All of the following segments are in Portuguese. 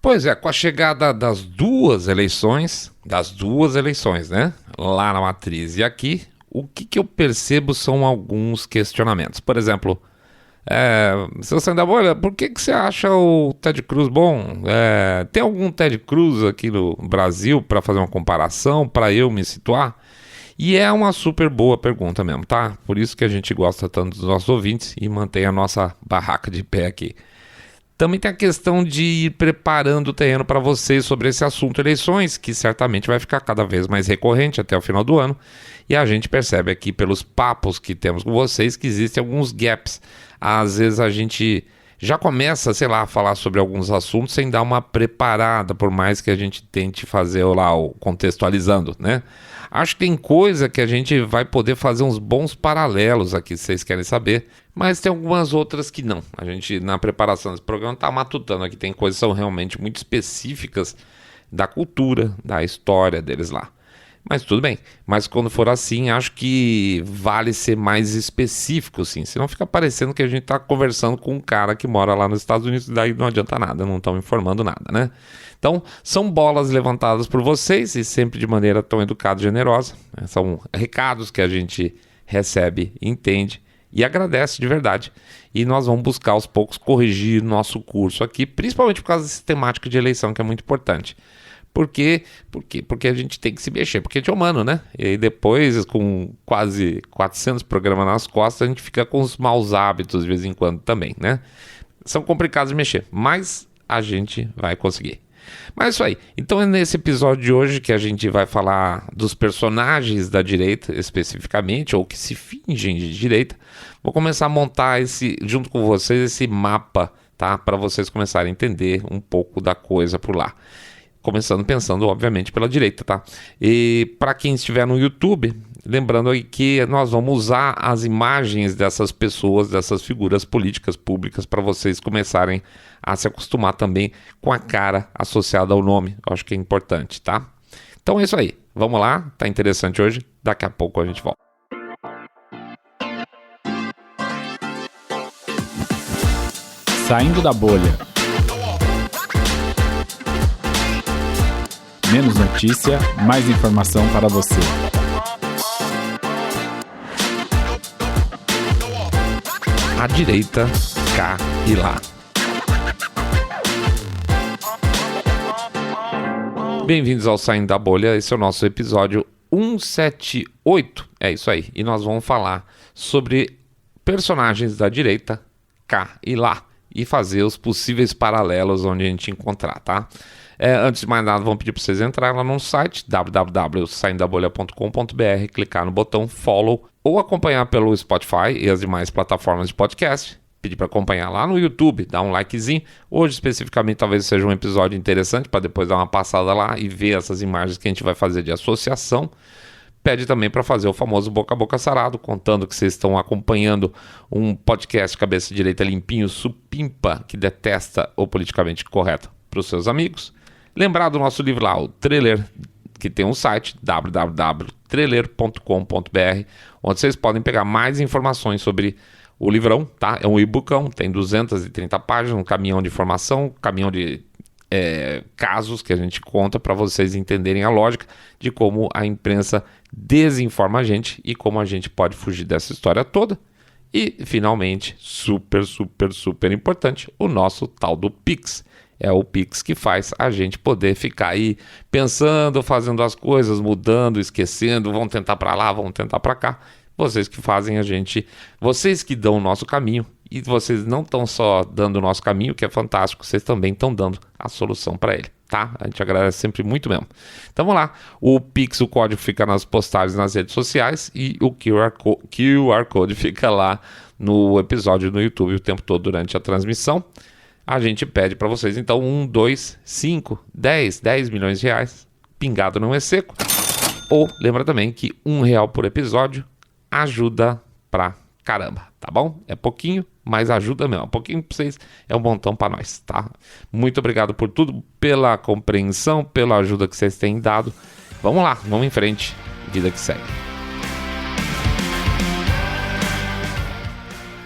Pois é, com a chegada das duas eleições, né, lá na matriz e aqui, o que eu percebo são alguns questionamentos. Por exemplo, seu Sandra Bolha, por que você acha o Ted Cruz bom? Tem algum Ted Cruz aqui no Brasil para fazer uma comparação, para eu me situar? E é uma super boa pergunta mesmo, tá? Por isso que a gente gosta tanto dos nossos ouvintes e mantém a nossa barraca de pé aqui. Também tem a questão de ir preparando o terreno para vocês sobre esse assunto eleições, que certamente vai ficar cada vez mais recorrente até o final do ano. E a gente percebe aqui pelos papos que temos com vocês que existem alguns gaps. Às vezes a gente já começa, a falar sobre alguns assuntos sem dar uma preparada, por mais que a gente tente fazer lá o contextualizando, né? Acho que tem coisa que a gente vai poder fazer uns bons paralelos aqui, se vocês querem saber, mas tem algumas outras que não. A gente, na preparação desse programa, está matutando aqui, tem coisas que são realmente muito específicas da cultura, da história deles lá. Mas tudo bem, mas quando for assim, acho que vale ser mais específico, sim, senão fica parecendo que a gente está conversando com um cara que mora lá nos Estados Unidos e daí não adianta nada, não estão informando nada, né? Então, são bolas levantadas por vocês e sempre de maneira tão educada e generosa, né? São recados que a gente recebe, entende e agradece de verdade. E nós vamos buscar aos poucos corrigir nosso curso aqui, principalmente por causa dessa temática de eleição que é muito importante. Por quê? Porque a gente tem que se mexer, porque a gente é humano, né? E aí depois, com quase 400 programas nas costas, a gente fica com os maus hábitos de vez em quando também, né? São complicados de mexer, mas a gente vai conseguir. Mas é isso aí. Então é nesse episódio de hoje que a gente vai falar dos personagens da direita, especificamente, ou que se fingem de direita. Vou começar a montar junto com vocês esse mapa, tá? Para vocês começarem a entender um pouco da coisa por lá. Começando pensando, obviamente, pela direita, tá? E para quem estiver no YouTube, lembrando aí que nós vamos usar as imagens dessas pessoas, dessas figuras políticas públicas, para vocês começarem a se acostumar também com a cara associada ao nome. Eu acho que é importante, tá? Então é isso aí. Vamos lá, tá interessante hoje. Daqui a pouco a gente volta. Saindo da bolha. Menos notícia, mais informação para você. A direita, cá e lá. Bem-vindos ao Saindo da Bolha, esse é o nosso episódio 178. É isso aí, e nós vamos falar sobre personagens da direita, cá e lá, e fazer os possíveis paralelos onde a gente encontrar, tá? Antes de mais nada, vamos pedir para vocês entrarem lá no site www.saindabolha.com.br, clicar no botão follow ou acompanhar pelo Spotify e as demais plataformas de podcast. Pedir para acompanhar lá no YouTube, dar um likezinho. Hoje, especificamente, talvez seja um episódio interessante para depois dar uma passada lá e ver essas imagens que a gente vai fazer de associação. Pede também para fazer o famoso boca a boca sarado, contando que vocês estão acompanhando um podcast cabeça direita limpinho, supimpa, que detesta o politicamente correto, para os seus amigos. Lembrar do nosso livro lá, o Trailer, que tem um site, www.trailer.com.br, onde vocês podem pegar mais informações sobre o livrão, tá? É um e-bookão, tem 230 páginas, um caminhão de informação, um caminhão de casos que a gente conta para vocês entenderem a lógica de como a imprensa desinforma a gente e como a gente pode fugir dessa história toda. E, finalmente, super importante, o nosso tal do Pix. É o Pix que faz a gente poder ficar aí pensando, fazendo as coisas, mudando, esquecendo, vão tentar para lá, vão tentar para cá. Vocês que fazem a gente, vocês que dão o nosso caminho, e vocês não estão só dando o nosso caminho, que é fantástico, vocês também estão dando a solução para ele, tá? A gente agradece sempre muito mesmo. Então vamos lá, o Pix, o código fica nas postagens nas redes sociais e o QR Code fica lá no episódio no YouTube o tempo todo durante a transmissão. A gente pede para vocês, então, 1, 2, 5, 10 milhões de reais, pingado não é seco. Ou, lembra também que R$1 por episódio ajuda pra caramba, tá bom? É pouquinho, mas ajuda mesmo. Um pouquinho pra vocês, é um montão pra nós, tá? Muito obrigado por tudo, pela compreensão, pela ajuda que vocês têm dado. Vamos lá, vamos em frente, vida que segue.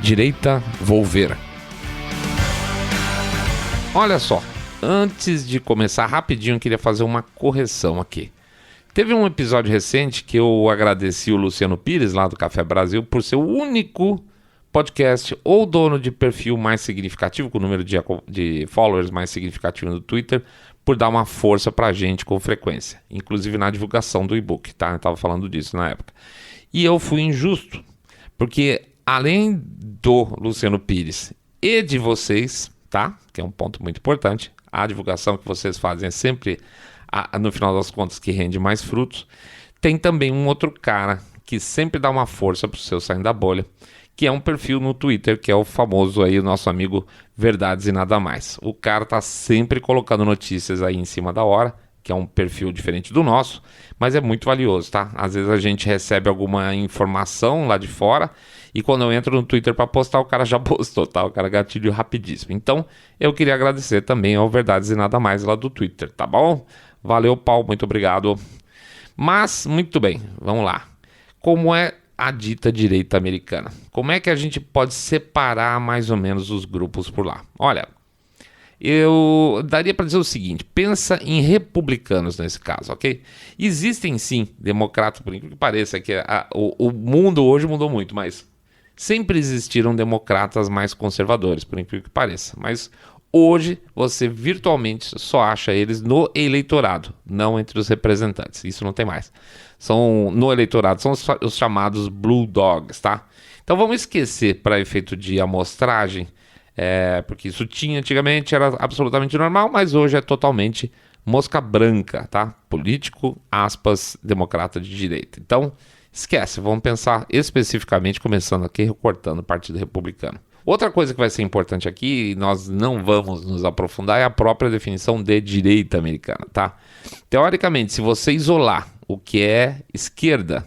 Direita, vou ver. Olha só, Antes de começar rapidinho, eu queria fazer uma correção aqui. Teve um episódio recente que eu agradeci o Luciano Pires, lá do Café Brasil, por ser o único podcast ou dono de perfil mais significativo, com o número de followers mais significativo no Twitter, por dar uma força pra gente com frequência, inclusive na divulgação do e-book, tá? Eu tava falando disso na época. E eu fui injusto, porque além do Luciano Pires e de vocês, tá? Que é um ponto muito importante, a divulgação que vocês fazem é sempre, no final das contas, que rende mais frutos. Tem também um outro cara que sempre dá uma força pro seu Saindo da Bolha, que é um perfil no Twitter, que é o famoso aí, o nosso amigo Verdades e Nada Mais. O cara tá sempre colocando notícias aí em cima da hora, que é um perfil diferente do nosso, mas é muito valioso, tá? Às vezes a gente recebe alguma informação lá de fora, e quando eu entro no Twitter para postar, o cara já postou, tá? O cara gatilho rapidíssimo. Então, eu queria agradecer também ao Verdades e Nada Mais lá do Twitter, tá bom? Valeu, Paulo, muito obrigado. Mas, muito bem, vamos lá. Como é a dita direita americana? Como é que a gente pode separar mais ou menos os grupos por lá? Olha, eu daria para dizer o seguinte: pensa em republicanos nesse caso, ok? Existem sim democratas, por incrível que pareça, que o mundo hoje mudou muito, mas sempre existiram democratas mais conservadores, por incrível que pareça. Mas hoje você virtualmente só acha eles no eleitorado, não entre os representantes. Isso não tem mais. No eleitorado, são os chamados Blue Dogs, tá? Então vamos esquecer, para efeito de amostragem, porque isso tinha antigamente, era absolutamente normal, mas hoje é totalmente mosca branca, tá? Político, aspas, democrata de direita. Então, esquece, vamos pensar especificamente, começando aqui, recortando o Partido Republicano. Outra coisa que vai ser importante aqui, e nós não vamos nos aprofundar, é a própria definição de direita americana, tá? Teoricamente, se você isolar o que é esquerda,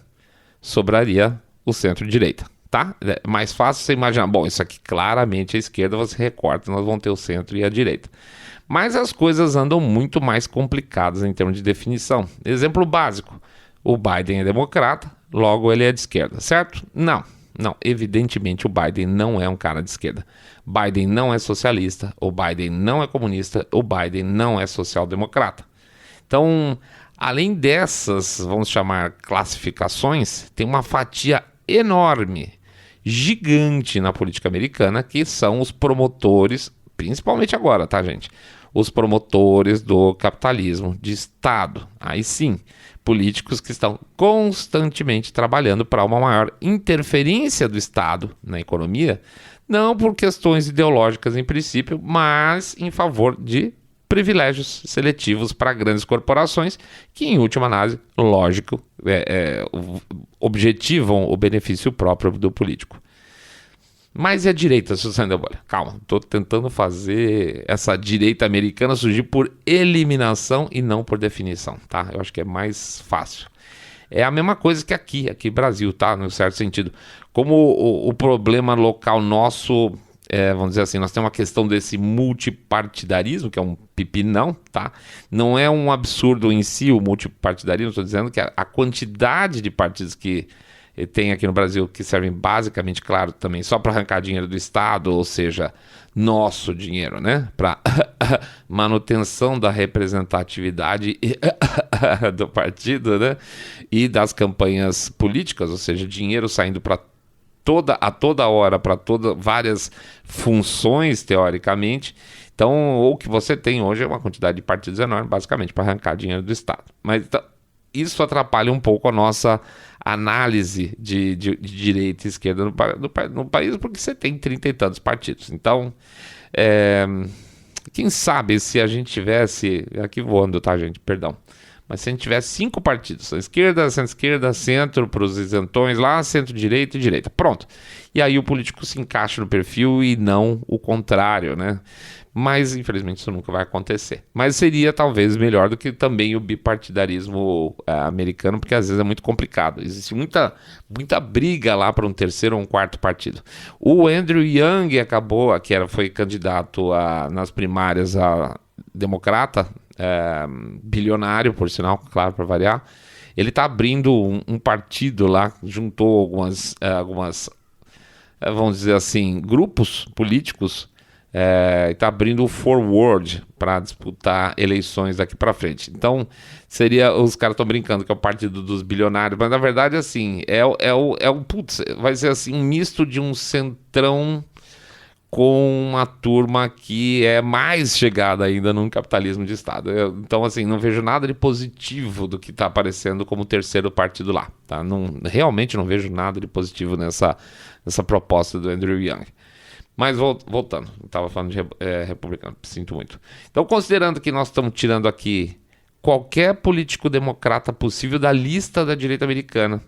sobraria o centro-direita, tá? É mais fácil você imaginar, bom, isso aqui claramente é esquerda, você recorta, nós vamos ter o centro e a direita. Mas as coisas andam muito mais complicadas em termos de definição. Exemplo básico, o Biden é democrata, logo ele é de esquerda, certo? Não, evidentemente o Biden não é um cara de esquerda. Biden não é socialista, o Biden não é comunista, o Biden não é social-democrata. Então, além dessas, vamos chamar classificações, tem uma fatia enorme, gigante na política americana, que são os promotores, principalmente agora, tá, gente? Os promotores do capitalismo de Estado. Aí sim, políticos que estão constantemente trabalhando para uma maior interferência do Estado na economia, não por questões ideológicas em princípio, mas em favor de privilégios seletivos para grandes corporações que, em última análise, lógico, objetivam o benefício próprio do político. Mas e a direita, Saindo da Bolha? Calma, estou tentando fazer essa direita americana surgir por eliminação e não por definição, tá? Eu acho que é mais fácil. É a mesma coisa que aqui Brasil, tá? No certo sentido. Como o problema local nosso, vamos dizer assim, nós temos uma questão desse multipartidarismo, que é um pipinão, tá? Não é um absurdo em si o multipartidarismo, estou dizendo que a quantidade de partidos que tem aqui no Brasil, que servem basicamente, claro, também só para arrancar dinheiro do Estado, ou seja, nosso dinheiro, né? Para manutenção da representatividade do partido, né? E das campanhas políticas, ou seja, dinheiro saindo para a toda hora, para várias funções, teoricamente. Então, o que você tem hoje é uma quantidade de partidos enorme, basicamente, para arrancar dinheiro do Estado. Mas então, isso atrapalha um pouco a nossa análise de direita e esquerda no país, porque você tem 30 e tantos partidos. Então, quem sabe se a gente tivesse... Aqui voando, tá, gente? Perdão. Mas se a gente tivesse 5 partidos, esquerda, centro-esquerda, centro para os isentões lá, centro-direita e direita. Pronto. E aí o político se encaixa no perfil e não o contrário, né? Mas, infelizmente, isso nunca vai acontecer. Mas seria, talvez, melhor do que também o bipartidarismo americano, porque às vezes é muito complicado. Existe muita briga lá para um terceiro ou um quarto partido. O Andrew Yang foi candidato nas primárias a democrata, bilionário, por sinal, claro, para variar. Ele está abrindo um partido lá, juntou algumas, vamos dizer assim, grupos políticos está abrindo o forward para disputar eleições daqui para frente. Então, os caras estão brincando que é o partido dos bilionários, mas na verdade, assim, vai ser assim, um misto de um centrão com uma turma que é mais chegada ainda no capitalismo de Estado. Então, assim, não vejo nada de positivo do que está aparecendo como terceiro partido lá. Tá? Realmente não vejo nada de positivo nessa proposta do Andrew Yang. Mas voltando, eu estava falando de republicano, sinto muito. Então, considerando que nós estamos tirando aqui qualquer político democrata possível da lista da direita americana,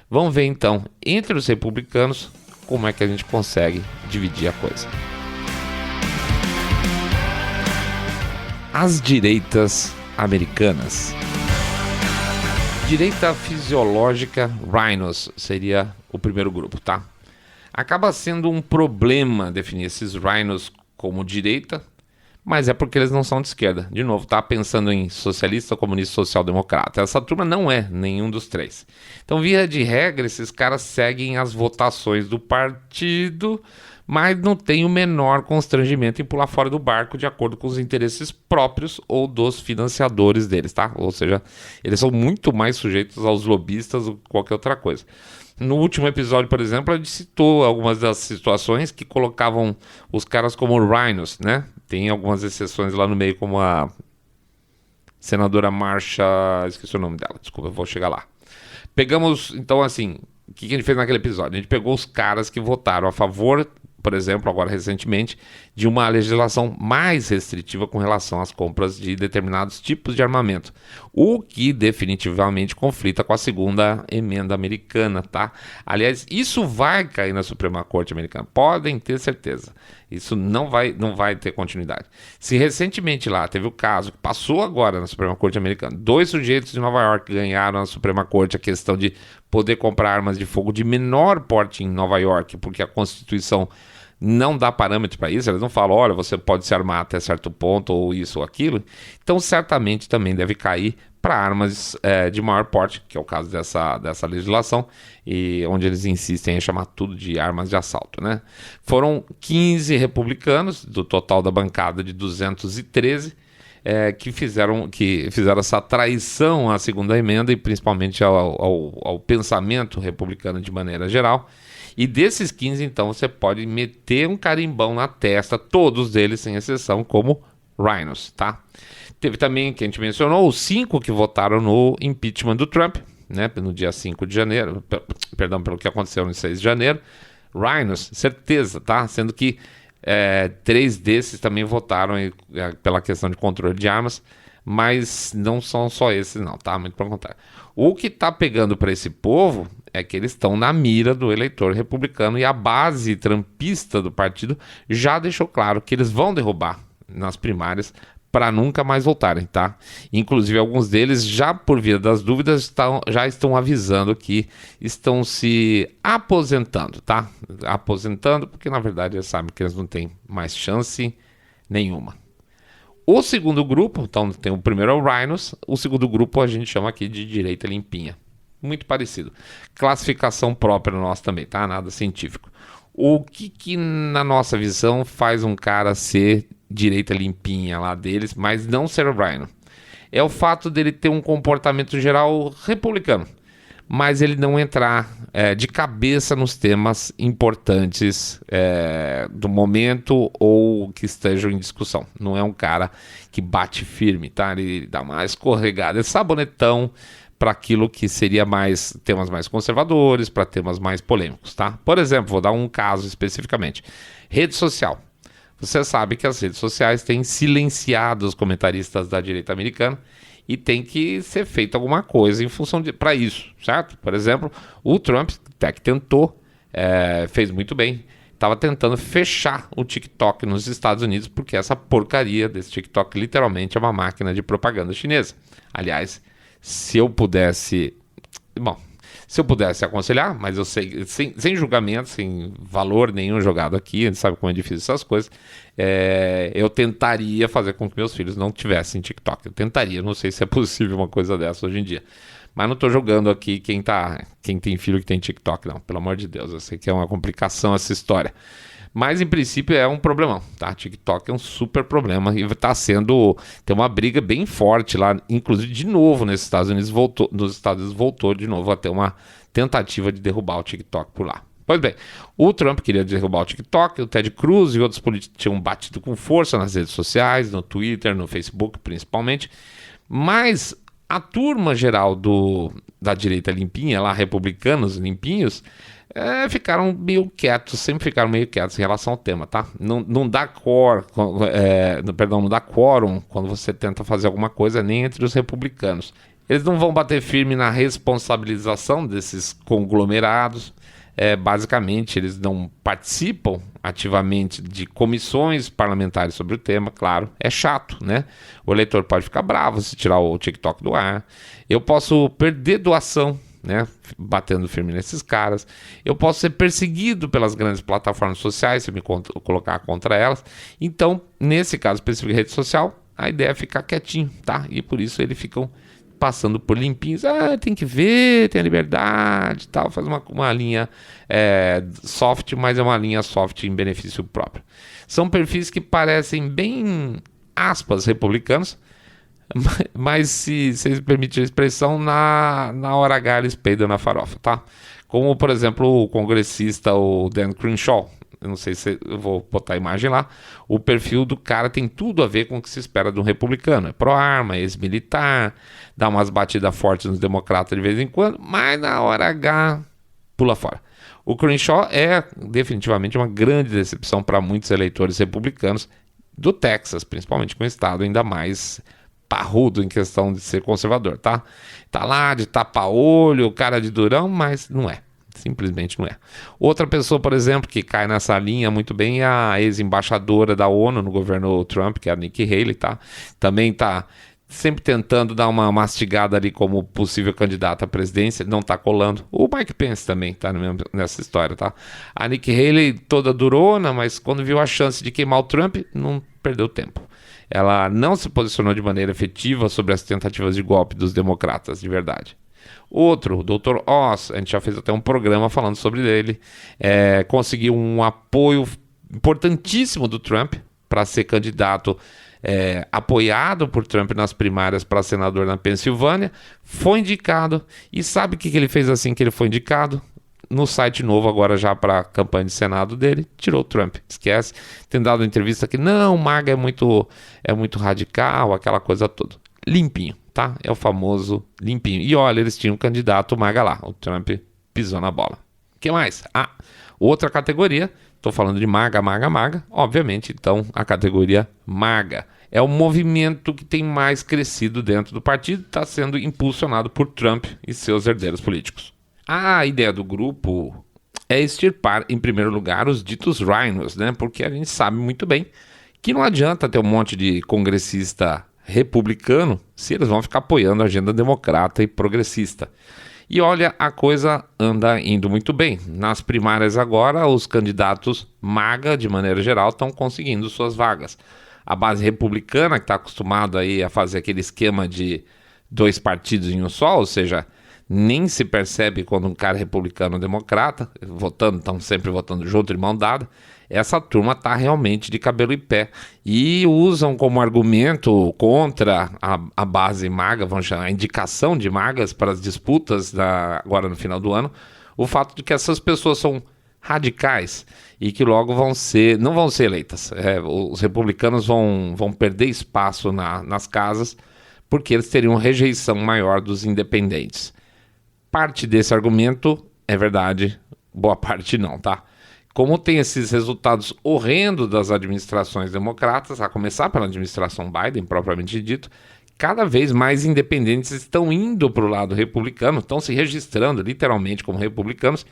vamos ver então, entre os republicanos, como é que a gente consegue dividir a coisa. As direitas americanas. Direita fisiológica, Rhinos, seria o primeiro grupo, tá? Acaba sendo um problema definir esses Rhinos como direita, mas é porque eles não são de esquerda. De novo, tá pensando em socialista, comunista, social-democrata. Essa turma não é nenhum dos três. Então, via de regra, esses caras seguem as votações do partido, mas não tem o menor constrangimento em pular fora do barco de acordo com os interesses próprios ou dos financiadores deles, tá? Ou seja, eles são muito mais sujeitos aos lobistas do que qualquer outra coisa. No último episódio, por exemplo, a gente citou algumas das situações que colocavam os caras como Rhinos, né? Tem algumas exceções lá no meio, como a senadora Marsha... Esqueci o nome dela, desculpa, eu vou chegar lá. Pegamos, então, assim, o que a gente fez naquele episódio? A gente pegou os caras que votaram a favor, por exemplo, agora recentemente, de uma legislação mais restritiva com relação às compras de determinados tipos de armamento, o que definitivamente conflita com a segunda emenda americana, tá? Aliás, isso vai cair na Suprema Corte americana, podem ter certeza. Isso não vai ter continuidade. Se recentemente lá teve o caso, que passou agora na Suprema Corte americana, 2 sujeitos de Nova York ganharam na Suprema Corte a questão de poder comprar armas de fogo de menor porte em Nova York, porque a Constituição não dá parâmetro para isso, eles não falam, olha, você pode se armar até certo ponto, ou isso ou aquilo. Então, certamente também deve cair para armas de maior porte, que é o caso dessa legislação, e onde eles insistem em chamar tudo de armas de assalto, né? Foram 15 republicanos, do total da bancada de 213, que fizeram essa traição à segunda emenda e principalmente ao pensamento republicano de maneira geral. E desses 15, então, você pode meter um carimbão na testa, todos eles, sem exceção, como Rhinos, tá? Teve também, que a gente mencionou, os 5 que votaram no impeachment do Trump, né, no dia 5 de janeiro, perdão, pelo que aconteceu no 6 de janeiro. Rhinos, certeza, tá? Sendo que 3 desses também votaram pela questão de controle de armas, mas não são só esses não, tá? Muito pelo contrário. O que tá pegando para esse povo é que eles estão na mira do eleitor republicano e a base trumpista do partido já deixou claro que eles vão derrubar nas primárias para nunca mais voltarem, tá? Inclusive alguns deles, já por via das dúvidas, já estão avisando que estão se aposentando, tá? Aposentando porque na verdade eles sabem que eles não têm mais chance nenhuma. O segundo grupo, então tem o primeiro é o Rhinos, o segundo grupo a gente chama aqui de direita limpinha. Muito parecido. Classificação própria nossa também, tá? Nada científico. O que na nossa visão faz um cara ser direita limpinha lá deles, mas não ser o Rhino? É o fato dele ter um comportamento geral republicano, mas ele não entrar de cabeça nos temas importantes do momento ou que estejam em discussão. Não é um cara que bate firme, tá? Ele dá uma escorregada, é sabonetão para aquilo que seria mais temas mais conservadores, para temas mais polêmicos, tá? Por exemplo, vou dar um caso especificamente. Rede social. Você sabe que as redes sociais têm silenciado os comentaristas da direita americana e tem que ser feita alguma coisa em função para isso, certo? Por exemplo, o Trump até que tentou, fez muito bem, estava tentando fechar o TikTok nos Estados Unidos, porque essa porcaria desse TikTok literalmente é uma máquina de propaganda chinesa. Aliás, se eu pudesse aconselhar, mas eu sei, sem julgamento, sem valor nenhum jogado aqui, a gente sabe como é difícil essas coisas, eu tentaria fazer com que meus filhos não tivessem TikTok. Eu tentaria, não sei se é possível uma coisa dessa hoje em dia. Mas não estou jogando aqui quem tem filho que tem TikTok, não. Pelo amor de Deus, eu sei que é uma complicação essa história. Mas, em princípio, é um problemão, tá? TikTok é um super problema e tem uma briga bem forte lá, inclusive, de novo, nos Estados Unidos voltou de novo a ter uma tentativa de derrubar o TikTok por lá. Pois bem, o Trump queria derrubar o TikTok, o Ted Cruz e outros políticos tinham batido com força nas redes sociais, no Twitter, no Facebook principalmente, mas a turma geral da direita limpinha, lá, republicanos limpinhos, ficaram meio quietos, sempre ficaram meio quietos em relação ao tema, tá? Não dá não dá quórum quando você tenta fazer alguma coisa, nem entre os republicanos. Eles não vão bater firme na responsabilização desses conglomerados. Basicamente, eles não participam ativamente de comissões parlamentares sobre o tema, claro, é chato, né? O eleitor pode ficar bravo se tirar o TikTok do ar. Eu posso perder doação, né, batendo firme nesses caras. Eu posso ser perseguido pelas grandes plataformas sociais se eu me colocar contra elas. Então, nesse caso específico de rede social, a ideia é ficar quietinho, tá? E por isso eles ficam passando por limpinhos. Tem que ver, tem a liberdade e tal. Faz uma linha soft, mas é uma linha soft em benefício próprio. São perfis que parecem bem, aspas, republicanos, mas se vocês permitem a expressão, na hora H eles peidam na farofa, tá? Como, por exemplo, o congressista, o Dan Crenshaw. Eu não sei se eu vou botar a imagem lá. O perfil do cara tem tudo a ver com o que se espera de um republicano. É pró-arma, ex-militar, dá umas batidas fortes nos democratas de vez em quando, mas na hora H pula fora. O Crenshaw é definitivamente uma grande decepção para muitos eleitores republicanos do Texas, principalmente com o estado ainda mais parrudo em questão de ser conservador, tá? Tá lá de tapa-olho, cara de durão, mas não é. Simplesmente não é. Outra pessoa, por exemplo, que cai nessa linha muito bem é a ex-embaixadora da ONU no governo Trump, que é a Nikki Haley, tá? Também tá sempre tentando dar uma mastigada ali como possível candidata à presidência, não tá colando. O Mike Pence também tá nessa história, tá? A Nikki Haley toda durona, mas quando viu a chance de queimar o Trump, não perdeu tempo. Ela não se posicionou de maneira efetiva sobre as tentativas de golpe dos democratas, de verdade. Outro, o Dr. Oz, a gente já fez até um programa falando sobre ele, conseguiu um apoio importantíssimo do Trump para ser candidato, apoiado por Trump nas primárias para senador na Pensilvânia, foi indicado, e sabe o que ele fez assim que ele foi indicado? No site novo agora já para a campanha de Senado dele, tirou o Trump, esquece, tem dado uma entrevista que não, o MAGA é muito radical, aquela coisa toda, limpinho. Tá? É o famoso limpinho. E olha, eles tinham um candidato MAGA lá. O Trump pisou na bola. O que mais? Outra categoria. Estou falando de MAGA. Obviamente, então, a categoria MAGA. É o movimento que tem mais crescido dentro do partido. Está sendo impulsionado por Trump e seus herdeiros políticos. A ideia do grupo é extirpar, em primeiro lugar, os ditos rhinos, né? Porque a gente sabe muito bem que não adianta ter um monte de congressista republicano se eles vão ficar apoiando a agenda democrata e progressista. E olha, a coisa anda indo muito bem. Nas primárias agora, os candidatos MAGA, de maneira geral, estão conseguindo suas vagas. A base republicana, que está acostumada aí a fazer aquele esquema de 2 partidos em um só, ou seja, nem se percebe quando um cara é republicano ou democrata, estão sempre votando junto, de mão dada. Essa turma está realmente de cabelo em pé e usam como argumento contra a base MAGA, vamos chamar, a indicação de MAGAs para as disputas agora no final do ano, o fato de que essas pessoas são radicais e que logo não vão ser eleitas. Os republicanos vão perder espaço nas casas porque eles teriam rejeição maior dos independentes. Parte desse argumento é verdade, boa parte não, tá? Como tem esses resultados horrendos das administrações democratas, a começar pela administração Biden, propriamente dito, cada vez mais independentes estão indo para o lado republicano, estão se registrando literalmente como republicanos,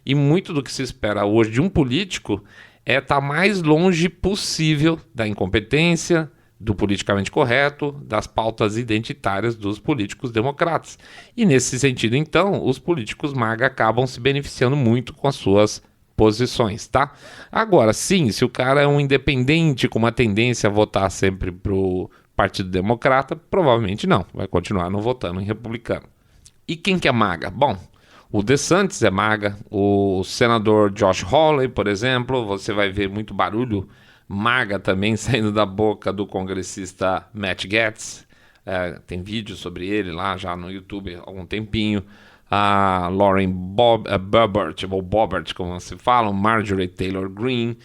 e muito do que se espera hoje de um político é estar mais longe possível da incompetência, do politicamente correto, das pautas identitárias dos políticos democratas. E nesse sentido, então, os políticos MAGA acabam se beneficiando muito com as suas posições, tá? Agora, sim, se o cara é um independente com uma tendência a votar sempre pro Partido Democrata, provavelmente não, vai continuar não votando em republicano. E quem que é MAGA? Bom, O DeSantis é MAGA, o senador Josh Hawley, por exemplo, você vai ver muito barulho MAGA também saindo da boca do congressista Matt Gaetz. Tem vídeo sobre ele lá já no YouTube há algum tempinho. A Lauren Boebert, ou Boebert, como se fala, Marjorie Taylor Greene.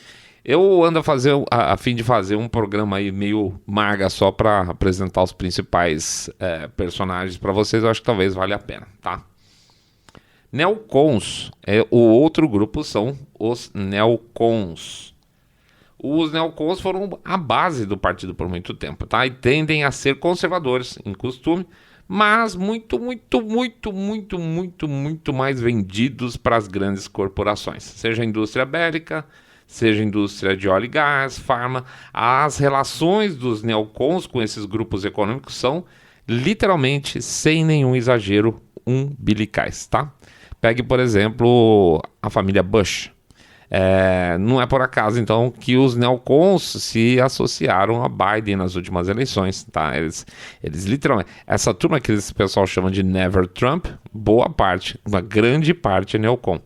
Eu ando a fim de fazer um programa aí meio MAGA só para apresentar os principais personagens para vocês. Eu acho que talvez valha a pena, tá? Neocons, o outro grupo são os neocons. Os neocons foram a base do partido por muito tempo, tá? E tendem a ser conservadores em costume, mas muito mais vendidos para as grandes corporações. Seja a indústria bélica, seja a indústria de óleo e gás, farma. As relações dos neocons com esses grupos econômicos são literalmente, sem nenhum exagero, umbilicais, tá? Pegue, por exemplo, a família Bush. Não é por acaso, então, que os neocons se associaram a Biden nas últimas eleições, tá? Eles literalmente... Essa turma que esse pessoal chama de Never Trump, boa parte, uma grande parte é neocon.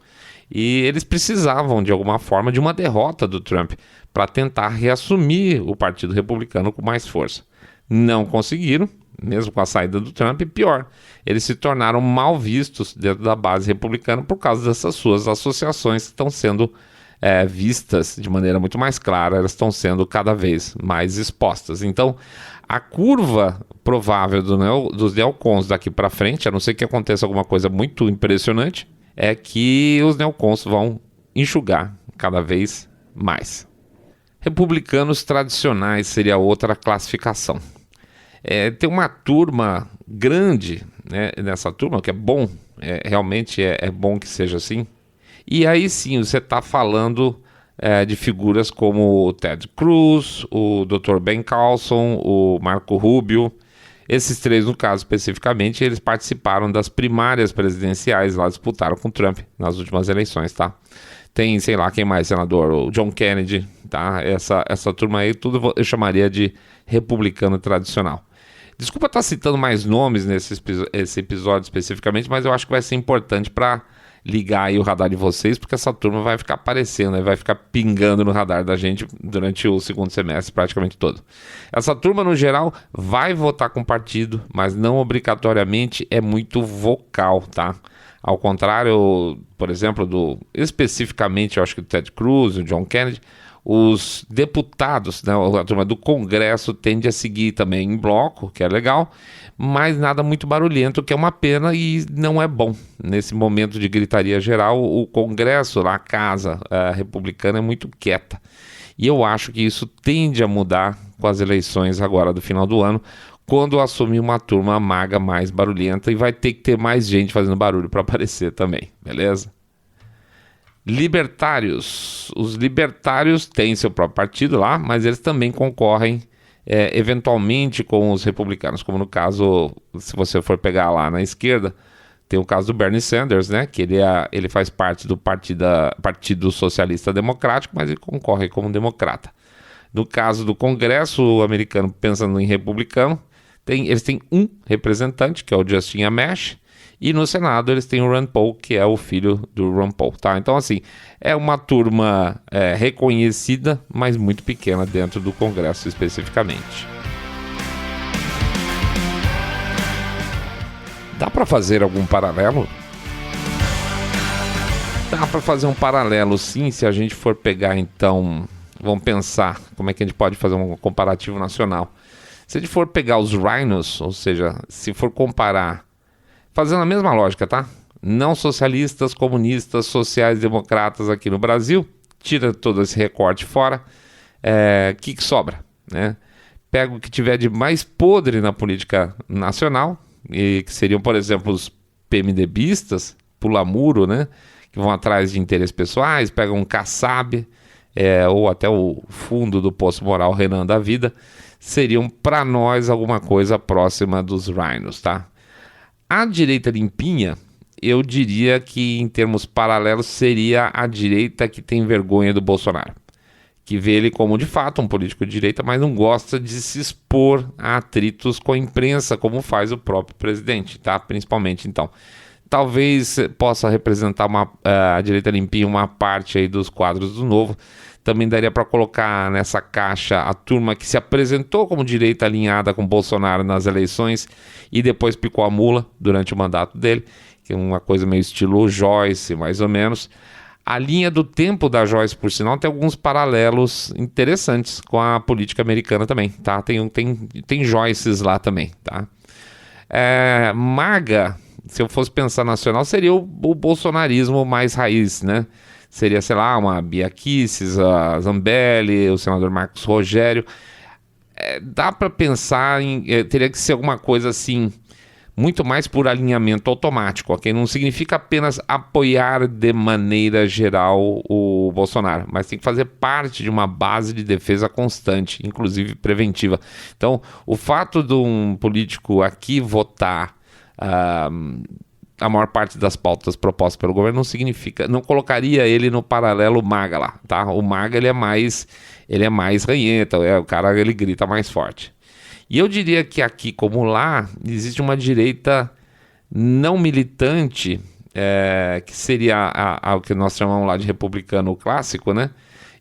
E eles precisavam, de alguma forma, de uma derrota do Trump para tentar reassumir o Partido Republicano com mais força. Não conseguiram, mesmo com a saída do Trump, e pior, eles se tornaram mal vistos dentro da base republicana por causa dessas suas associações que estão sendo vistas de maneira muito mais clara, elas estão sendo cada vez mais expostas. Então, a curva provável dos neocons daqui para frente, a não ser que aconteça alguma coisa muito impressionante, é que os neocons vão enxugar cada vez mais. Republicanos tradicionais seria outra classificação. Tem uma turma grande, né, nessa turma, que é bom, realmente é bom que seja assim. E aí sim, você está falando de figuras como o Ted Cruz, o Dr. Ben Carlson, o Marco Rubio. Esses três, no caso especificamente, eles participaram das primárias presidenciais, lá disputaram com o Trump nas últimas eleições, tá? Tem, sei lá, quem mais, senador? O John Kennedy, tá? Essa turma aí, tudo eu chamaria de republicano tradicional. Desculpa estar citando mais nomes esse episódio especificamente, mas eu acho que vai ser importante para ligar aí o radar de vocês, porque essa turma vai ficar aparecendo, vai ficar pingando no radar da gente durante o segundo semestre praticamente todo. Essa turma, no geral, vai votar com o partido, mas não obrigatoriamente é muito vocal, tá? Ao contrário, por exemplo, especificamente, eu acho que o Ted Cruz, o John Kennedy, os deputados, né, a turma do Congresso tende a seguir também em bloco, que é legal, mas nada muito barulhento, que é uma pena e não é bom. Nesse momento de gritaria geral, o Congresso, a Casa Republicana, é muito quieta. E eu acho que isso tende a mudar com as eleições agora do final do ano, quando assumir uma turma MAGA mais barulhenta, e vai ter que ter mais gente fazendo barulho para aparecer também, beleza? Libertários. Os libertários têm seu próprio partido lá, mas eles também concorrem eventualmente com os republicanos, como no caso, se você for pegar lá na esquerda, tem o caso do Bernie Sanders, né, que ele faz parte do Partido Socialista Democrático, mas ele concorre como democrata. No caso do Congresso americano, pensando em republicano, eles têm um representante, que é o Justin Amash, e no Senado eles têm o Rand Paul, que é o filho do Ron Paul, tá? Então, assim, é uma turma reconhecida, mas muito pequena dentro do Congresso especificamente. Dá para fazer algum paralelo? Dá para fazer um paralelo, sim, se a gente for pegar, então, vamos pensar como é que a gente pode fazer um comparativo nacional. Se a gente for pegar os Rhinos, ou seja, se for comparar, fazendo a mesma lógica, tá? Não socialistas, comunistas, sociais-democratas aqui no Brasil, tira todo esse recorte fora, que sobra, né? Pega o que tiver de mais podre na política nacional, e que seriam, por exemplo, os PMDBistas, pula-muro, né? Que vão atrás de interesses pessoais, pegam um Kassab, ou até o fundo do Poço Moral Renan da Vida, seriam para nós alguma coisa próxima dos Rhinos, tá? A direita limpinha, eu diria que em termos paralelos seria a direita que tem vergonha do Bolsonaro, que vê ele como de fato um político de direita, mas não gosta de se expor a atritos com a imprensa, como faz o próprio presidente, tá? Principalmente então. talvez possa representar a direita limpinha, uma parte aí dos quadros do Novo. Também daria para colocar nessa caixa a turma que se apresentou como direita alinhada com Bolsonaro nas eleições e depois picou a mula durante o mandato dele, que é uma coisa meio estilo Joyce, mais ou menos. A linha do tempo da Joyce, por sinal, tem alguns paralelos interessantes com a política americana também, tá? Tem Joyces lá também, tá? MAGA, se eu fosse pensar nacional, seria o bolsonarismo mais raiz, né? Seria, sei lá, uma Bia Kicis, a Zambelli, o senador Marcos Rogério. Dá para pensar teria que ser alguma coisa assim, muito mais por alinhamento automático, ok? Não significa apenas apoiar de maneira geral o Bolsonaro, mas tem que fazer parte de uma base de defesa constante, inclusive preventiva. Então, o fato de um político aqui votar a maior parte das pautas propostas pelo governo não colocaria ele no paralelo MAGA lá, tá? O MAGA ele é mais ranhento, o cara ele grita mais forte. E eu diria que aqui como lá existe uma direita não militante, que seria o que nós chamamos lá de republicano clássico, né?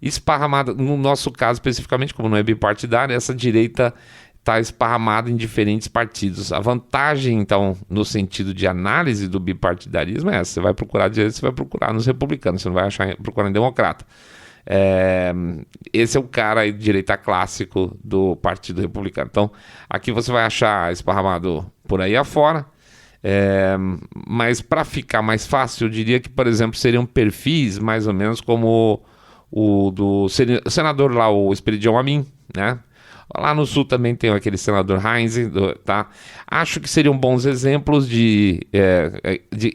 Esparramada, no nosso caso especificamente, como não é bipartidária, essa direita está esparramado em diferentes partidos. A vantagem, então, no sentido de análise do bipartidarismo é essa: você vai procurar direita, você vai procurar nos republicanos, você não vai procurar em democrata. Esse é o cara aí de direita clássico do Partido Republicano. Então, aqui você vai achar esparramado por aí afora, mas para ficar mais fácil, eu diria que, por exemplo, seriam perfis mais ou menos como o do senador lá, o Esperidião Amin, né? Lá no Sul também tem aquele senador Heinz, tá? Acho que seriam bons exemplos de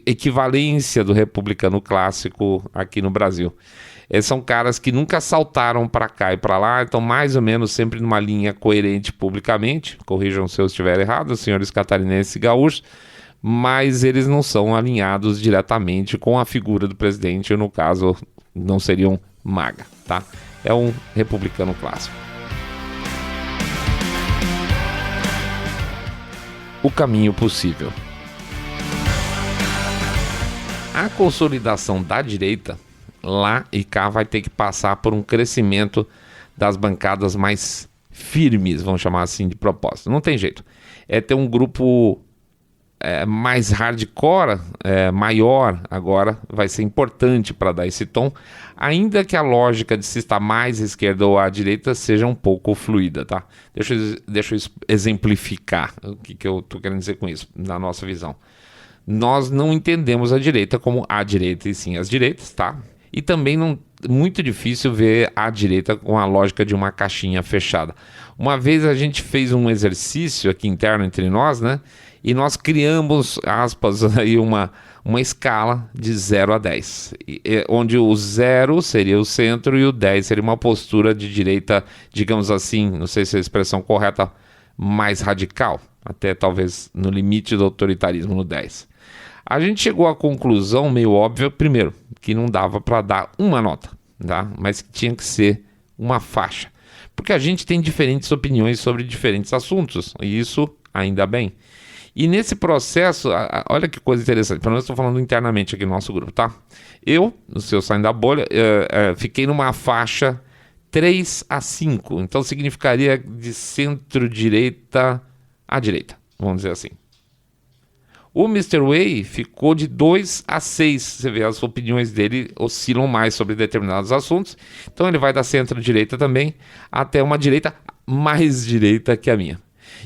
equivalência do republicano clássico aqui no Brasil. São caras que nunca saltaram para cá e para lá, estão mais ou menos sempre numa linha coerente publicamente. Corrijam se eu estiver errado, senhores catarinenses e gaúchos, mas eles não são alinhados diretamente com a figura do presidente, no caso, não seriam MAGA, tá? É um republicano clássico. O caminho possível. A consolidação da direita, lá e cá, vai ter que passar por um crescimento das bancadas mais firmes, vamos chamar assim, de propósito. Não tem jeito. Ter um grupo mais hardcore, maior agora, vai ser importante para dar esse tom, ainda que a lógica de se estar mais à esquerda ou à direita seja um pouco fluida, tá? Deixa eu exemplificar o que eu estou querendo dizer com isso, na nossa visão. Nós não entendemos a direita como a direita e sim as direitas, tá? E também muito difícil ver a direita com a lógica de uma caixinha fechada. Uma vez a gente fez um exercício aqui interno entre nós, né? E nós criamos, aspas, aí uma escala de 0 a 10, onde o 0 seria o centro e o 10 seria uma postura de direita, digamos assim, não sei se é a expressão correta, mais radical, até talvez no limite do autoritarismo no 10. A gente chegou à conclusão meio óbvia, primeiro, que não dava para dar uma nota, tá? Mas que tinha que ser uma faixa, porque a gente tem diferentes opiniões sobre diferentes assuntos, e isso ainda bem. E nesse processo, olha que coisa interessante, pelo menos estou falando internamente aqui no nosso grupo, tá? Eu, no seu Saindo da Bolha, fiquei numa faixa 3 a 5, então significaria de centro-direita à direita, vamos dizer assim. O Mr. Way ficou de 2 a 6, você vê, as opiniões dele oscilam mais sobre determinados assuntos, então ele vai da centro-direita também até uma direita mais direita que a minha.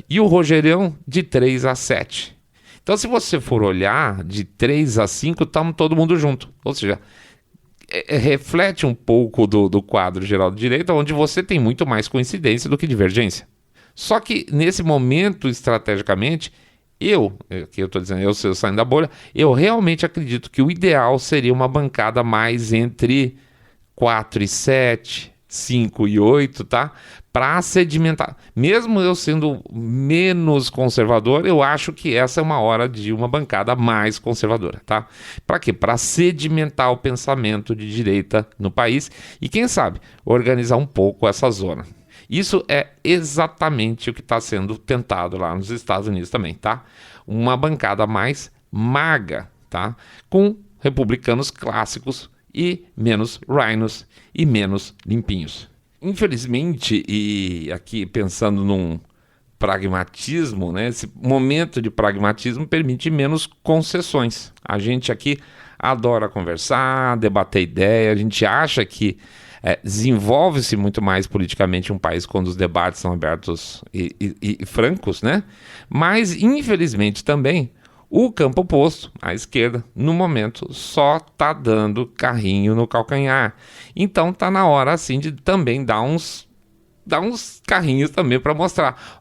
E o Rogerião de 3 a 7. Então, se você for olhar, de 3 a 5, estamos todo mundo junto. Ou seja, reflete um pouco do quadro geral de direita, onde você tem muito mais coincidência do que divergência. Só que, nesse momento, estrategicamente, eu estou dizendo, eu saindo da bolha, eu realmente acredito que o ideal seria uma bancada mais entre 4 e 7, 5 e 8, tá? Para sedimentar. Mesmo eu sendo menos conservador, eu acho que essa é uma hora de uma bancada mais conservadora, tá? Para quê? Para sedimentar o pensamento de direita no país e, quem sabe, organizar um pouco essa zona. Isso é exatamente o que está sendo tentado lá nos Estados Unidos também, tá? Uma bancada mais MAGA, tá? Com republicanos clássicos e menos rhinos e menos limpinhos. Infelizmente, e aqui pensando num pragmatismo, né? Esse momento de pragmatismo permite menos concessões. A gente aqui adora conversar, debater ideia, a gente acha que desenvolve-se muito mais politicamente um país quando os debates são abertos e francos, né? Mas, infelizmente, também o campo oposto, a esquerda, no momento, só está dando carrinho no calcanhar. Então, tá na hora, assim, de também dar uns carrinhos também para mostrar,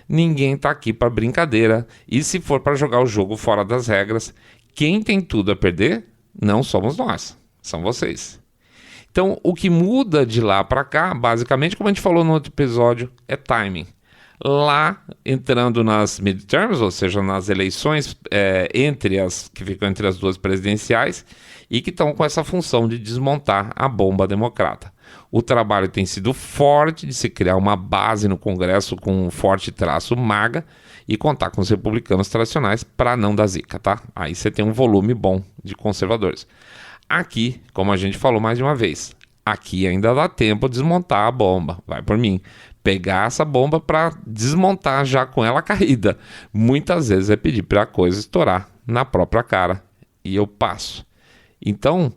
ninguém tá aqui para brincadeira, e se for para jogar o jogo fora das regras, quem tem tudo a perder não somos nós, são vocês. Então, o que muda de lá para cá, basicamente, como a gente falou no outro episódio, é timing. Lá, entrando nas midterms, ou seja, nas eleições que ficam entre as duas presidenciais, e que estão com essa função de desmontar a bomba democrata. O trabalho tem sido forte de se criar uma base no Congresso com um forte traço MAGA e contar com os republicanos tradicionais para não dar zica, tá? Aí você tem um volume bom de conservadores. Aqui, como a gente falou mais de uma vez, aqui ainda dá tempo de desmontar a bomba, vai por mim. Pegar essa bomba para desmontar já com ela caída. Muitas vezes é pedir para a coisa estourar na própria cara. E eu passo. Então,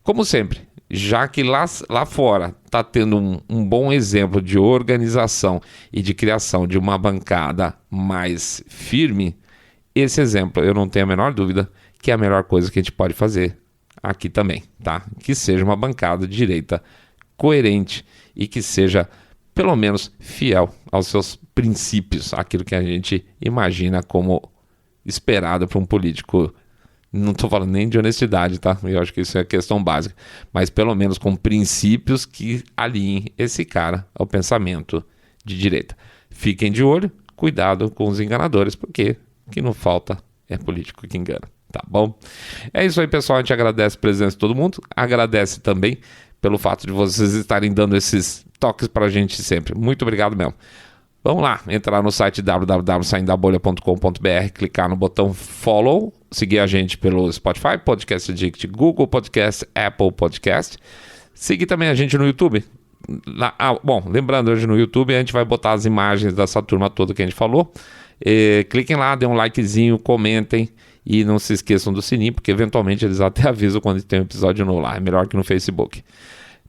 como sempre, já que lá fora está tendo um bom exemplo de organização e de criação de uma bancada mais firme, esse exemplo, eu não tenho a menor dúvida, que é a melhor coisa que a gente pode fazer aqui também, tá? Que seja uma bancada de direita coerente e que seja, pelo menos, fiel aos seus princípios, aquilo que a gente imagina como esperado para um político. Não estou falando nem de honestidade, tá? Eu acho que isso é questão básica. Mas pelo menos com princípios que alinhem esse cara ao pensamento de direita. Fiquem de olho, cuidado com os enganadores, porque o que não falta é político que engana, tá bom? É isso aí, pessoal. A gente agradece a presença de todo mundo. Agradece também pelo fato de vocês estarem dando esses toques pra gente sempre. Muito obrigado mesmo. Vamos lá, entrar no site www.saindabolha.com.br, clicar no botão follow, seguir a gente pelo Spotify, Podcast Addict, Google Podcast, Apple Podcast. Seguir também a gente no YouTube. Lembrando, hoje no YouTube a gente vai botar as imagens dessa turma toda que a gente falou. Cliquem lá, dêem um likezinho, comentem e não se esqueçam do sininho, porque eventualmente eles até avisam quando tem um episódio novo lá. É melhor que no Facebook.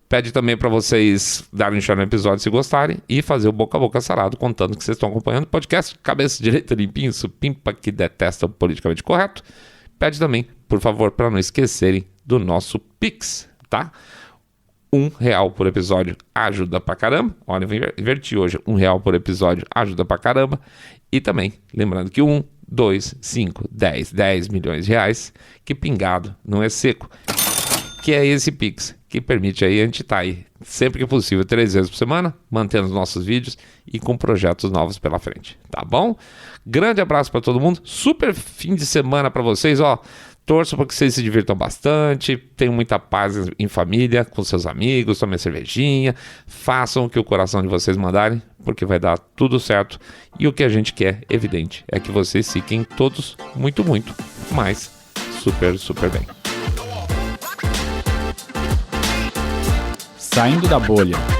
Pede também para vocês darem um share no episódio se gostarem e fazer o boca a boca sarado contando que vocês estão acompanhando o podcast Cabeça Direita Limpinho, supimpa que detesta o politicamente correto. Pede também, por favor, para não esquecerem do nosso Pix, tá? R$1 por episódio ajuda pra caramba. Olha, eu inverti hoje. R$1 por episódio ajuda pra caramba. E também, lembrando que 1, 2, 5, 10 milhões de reais, que pingado não é seco. Que é esse Pix, que permite aí a gente estar aí sempre que possível, 3 vezes por semana, mantendo os nossos vídeos e com projetos novos pela frente, tá bom? Grande abraço para todo mundo, super fim de semana para vocês, torço para que vocês se divirtam bastante, tenham muita paz em família, com seus amigos, tomem cervejinha, façam o que o coração de vocês mandarem, porque vai dar tudo certo, e o que a gente quer, evidente, é que vocês fiquem todos muito, mas super, super bem. Saindo da Bolha.